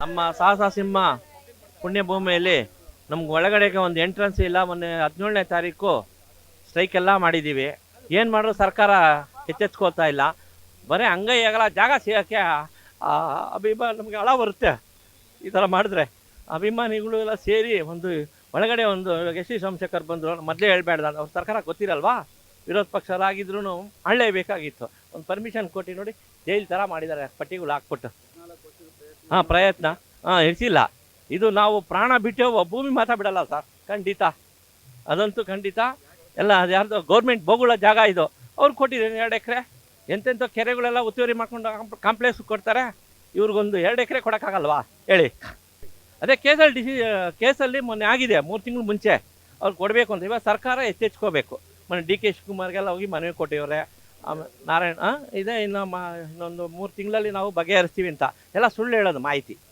ನಮ್ಮ ಸಾಹಸ ಸಿಂಹ ಪುಣ್ಯಭೂಮಿಯಲ್ಲಿ ನಮ್ಗೆ ಒಳಗಡೆಗೆ ಒಂದು ಎಂಟ್ರೆನ್ಸ್ ಇಲ್ಲ. ಮೊನ್ನೆ 17ನೇ ತಾರೀಕು ಸ್ಟ್ರೈಕ್ ಎಲ್ಲ ಮಾಡಿದ್ದೀವಿ. ಏನು ಮಾಡಿದ್ರು ಸರ್ಕಾರ ಎಚ್ಚೆತ್ಕೋತಾ ಇಲ್ಲ. ಬರೀ ಅಂಗೈ ಅಗಲ ಜಾಗ ಸಿಗೋಕ್ಕೆ ನಮಗೆ ಹಳ ಬರುತ್ತೆ ಈ ಥರ ಮಾಡಿದ್ರೆ. ಅಭಿಮಾನಿಗಳು ಎಲ್ಲ ಸೇರಿ ಒಂದು ಒಳಗಡೆ ಒಂದು ಎಸ್ ಟಿ ಸೋಮಶೇಖರ್ ಬಂದರು, ಮೊದಲೇ ಹೇಳ್ಬೇಡ್ದ, ಅವ್ರ ಸರ್ಕಾರ ಗೊತ್ತಿರಲ್ವಾ, ವಿರೋಧ ಪಕ್ಷರಾಗಿದ್ರು ಮಾಡಲೇಬೇಕಾಗಿತ್ತು. ಒಂದು ಪರ್ಮಿಷನ್ ಕೊಟ್ಟು ನೋಡಿ ಜೈಲ್ ಥರ ಮಾಡಿದ್ದಾರೆ, ಪಟ್ಟಿಗಳು ಹಾಕ್ಬಿಟ್ಟು. ಪ್ರಯತ್ನ ಇರಿಸಿಲ್ಲ. ಇದು ನಾವು ಪ್ರಾಣ ಬಿಟ್ಟೇವು, ಭೂಮಿ ಮಾತ್ರ ಬಿಡಲ್ಲ ಸರ್, ಖಂಡಿತ, ಅದಂತೂ ಖಂಡಿತ. ಎಲ್ಲ ಅದು ಯಾರ್ದು ಗೌರ್ಮೆಂಟ್ ಬೋಗುಳ ಜಾಗ ಇದು, ಅವ್ರು ಕೊಟ್ಟಿದ್ದಾರೆ 2 ಎಕರೆ. ಎಂತೆಂಥ ಕೆರೆಗಳೆಲ್ಲ ಒತ್ತುವರಿ ಮಾಡ್ಕೊಂಡು ಕಾಂಪ್ಲೆಕ್ಸ್ ಕೊಡ್ತಾರೆ, ಇವ್ರಿಗೊಂದು 2 ಎಕರೆ ಕೊಡೋಕ್ಕಾಗಲ್ವಾ ಹೇಳಿ? ಅದೇ ಕೇಸಲ್ಲಿ ಮೊನ್ನೆ ಆಗಿದೆ 3 ತಿಂಗಳು ಮುಂಚೆ, ಅವ್ರು ಕೊಡಬೇಕು ಅಂತ. ಇವಾಗ ಸರ್ಕಾರ ಎಚ್ಚೆತ್ಕೋಬೇಕು. ಮೊನ್ನೆ ಡಿ ಕೆ ಶಿವಕುಮಾರ್ಗೆಲ್ಲ ಹೋಗಿ ಮನವಿ ಕೊಟ್ಟಿವ್ರೆ. ಆಮೇಲೆ ನಾರಾಯಣ ಇದೆ, ಇನ್ನೊಂದು 3 ತಿಂಗಳಲ್ಲಿ ನಾವು ಬಗೆಹರಿಸ್ತೀವಿ ಅಂತ ಎಲ್ಲ ಸುಳ್ಳು ಹೇಳೋದು ಮಾಹಿತಿ.